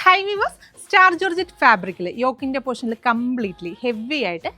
High viewers, star georgette ഫാബ്രിക്കിൽ യോക്കിൻ്റെ പോർഷനിൽ completely heavy ആയിട്ട്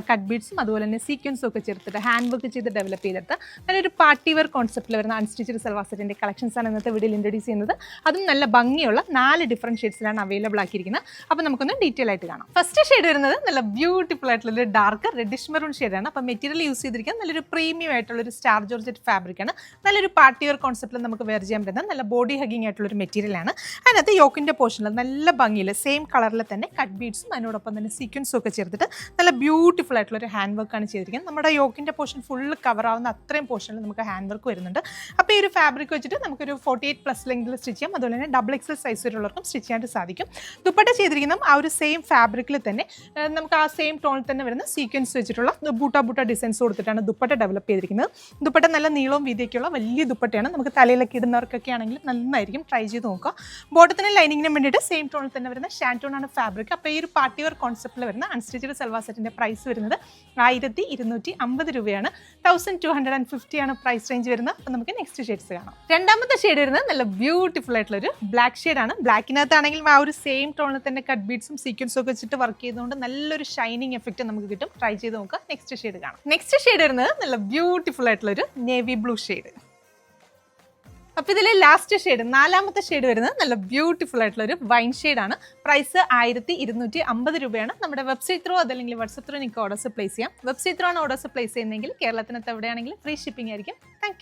കട്ട് ബീഡ്സും അതുപോലെ തന്നെ സീക്വൻസും ഒക്കെ ചേർത്തിട്ട് ഹാൻഡ് വർക്ക് ചെയ്ത് ഡെവലപ്പ് ചെയ്തിട്ട് നല്ലൊരു പാർട്ടി വെയർ കോൺസെപ്റ്റിൽ വരുന്ന അൺസ്റ്റിച്ചഡ് സൽവാർ സെറ്റിൻ്റെ കളക്ഷൻസാണ് ഇന്നത്തെ വീഡിയോയിൽ ഇൻട്രൊഡ്യൂസ് ചെയ്യുന്നത്. അതും നല്ല ഭംഗിയുള്ള 4 ഡിഫറെൻറ്റ് ഷെയ്ഡ്സിലാണ് അവൈലബിൾ ആക്കിയിരിക്കുന്നത്. അപ്പോൾ നമുക്കൊന്ന് ഡീറ്റെയിൽ ആയിട്ട് കാണാം. ഫസ്റ്റ് ഷെയ്ഡ് വരുന്നത് നല്ല ബ്യൂട്ടിഫുൾ ആയിട്ടുള്ളൊരു ഡാർക്ക് റെഡിഷ് മെറൂൺ ഷെയ്ഡാണ്. അപ്പോൾ മെറ്റീരിയൽ യൂസ് ചെയ്തിരിക്കുന്നത് നല്ലൊരു പ്രീമിയം ആയിട്ടുള്ളൊരു സ്റ്റാർ ജോർജറ്റ് ഫാബ്രിക്കാണ്. നല്ലൊരു പാർട്ടി വെയർ കോൺസെപ്റ്റിൽ നമുക്ക് വെയർ ചെയ്യാൻ പറ്റുന്ന നല്ല ബോഡി ഹഗിങ് ആയിട്ടുള്ളൊരു മെറ്റീരിയലാണ്. അതിനകത്ത് യോക്കിൻ്റെ പോർഷനിൽ നല്ല ഭംഗിയിൽ സെയിം കളറിൽ തന്നെ കട്ട് ബീഡ്സും അതിനോടൊപ്പം തന്നെ സീക്വൻസും ഒക്കെ ചേർത്തിട്ട് നല്ല ബ്യൂട്ടിഫുൾ ആയിട്ടുള്ളൊരു ഹാൻഡ് വർക്കാണ് ചെയ്തിരിക്കുന്നത്. നമ്മുടെ യോക്കിൻ്റെ പോർഷൻ ഫുള്ള് കവർ ആവുന്ന അത്രയും പോർഷനിൽ നമുക്ക് ഹാൻഡ് വർക്ക് വരുന്നുണ്ട്. അപ്പോൾ ഈ ഒരു ഫാബ്രിക് വെച്ചിട്ട് നമുക്കൊരു 48+ ലെങ്തിൽ സ്റ്റിച്ച് ചെയ്യാം. അതുപോലെ തന്നെ XXL സൈസ് വരെയുള്ളവർക്കും സ്റ്റിച്ച് ചെയ്യാനായിട്ട് സാധിക്കും. ദുപ്പട്ട ചെയ്തിരിക്കുന്ന ആ ഒരു സെയിം ഫാബ്രിക്കിൽ തന്നെ നമുക്ക് ആ സെയിം ടോണിൽ തന്നെ വരുന്ന സീക്വൻസ് വെച്ചിട്ടുള്ള ബൂട്ട ഡിസൈൻസ് കൊടുത്തിട്ടാണ് ദുപ്പട്ട ഡെവലപ്പ് ചെയ്തിരിക്കുന്നത്. ദുപ്പട്ട നല്ല നീളവും വീതിയൊക്കെയുള്ള വലിയ ദുപ്പട്ടയാണ്. നമുക്ക് തലയിലൊക്കെ ഇടുന്നവർക്കൊക്കെ ആണെങ്കിൽ നന്നായിരിക്കും. ട്രൈ ചെയ്ത് നോക്കുക. ബോട്ടത്തിന് ലൈനിങ്ങിന് വേണ്ടിയിട്ട് സെയിം ടോണിൽ തന്നെ വരുന്ന ഷാൻറ്റോൺ ആണ് ഫാബ്രിക്. അപ്പോൾ ഈ ഒരു പാർട്ടി വെയർ കോൺസെപ്റ്റിൽ വരുന്ന അൺസ്റ്റിച്ചഡ് സൽവാർ സെറ്റിൻ്റെ പ്രൈസ് വരുന്നത് 1250 രൂപയാണ്. 1250 ആണ് പ്രൈസ് റേഞ്ച് വരുന്നത്. അപ്പോൾ നമുക്ക് നെക്സ്റ്റ് ഷെയ്ഡ്സ് കാണാം. രണ്ടാമത്തെ ഷെയ്ഡ് വരുന്നത് നല്ല ബ്യൂട്ടിഫുൾ ആയിട്ടുള്ളൊരു ബ്ലാക്ക് ഷെയ്ഡാണ്. ബ്ലാക്കിനകത്താണെങ്കിലും ആ ഒരു സെയിം ടോണിൽ തന്നെ കട്ട് ബീഡ്സും സീക്വൻസും ഒക്കെ വെച്ചിട്ട് വർക്ക് ചെയ്തുകൊണ്ട് നല്ലൊരു ഷൈനിങ് എഫക്റ്റ് നമുക്ക് കിട്ടും. ട്രൈ ചെയ്ത് നോക്കുക. നെക്സ്റ്റ് ഷെയ്ഡ് കാണാം. നെക്സ്റ്റ് ഷെയ്ഡ് വരുന്നത് നല്ല ബ്യൂട്ടിഫുൾ ആയിട്ടുള്ളൊരു നേവി ബ്ലൂ ഷെയ്ഡ്. അപ്പോൾ ഇതിലെ ലാസ്റ്റ് ഷെയ്ഡ്, നാലാമത്തെ ഷെയ്ഡ് വരുന്നത് നല്ല ബ്യൂട്ടിഫുൾ ആയിട്ടുള്ള ഒരു വൈൻ ഷെയ്ഡാണ്. പ്രൈസ് 1250 രൂപയാണ്. നമ്മുടെ വെബ്സൈറ്റ് ത്രൂ അതല്ലെങ്കിൽ വാട്സ്ആപ്പ് ത്രൂ നിങ്ങൾക്ക് ഓർഡേഴ്സ് പ്ലേസ് ചെയ്യാം. വെബ്സൈറ്റ് ത്രൂ ആണ് ഓർഡേഴ്സ് പ്ലേസ് ചെയ്യുന്നതെങ്കിൽ കേരളത്തിനകത്ത് എവിടെയാണെങ്കിലും ഫ്രീ ഷിപ്പിംഗ് ആയിരിക്കും. താങ്ക്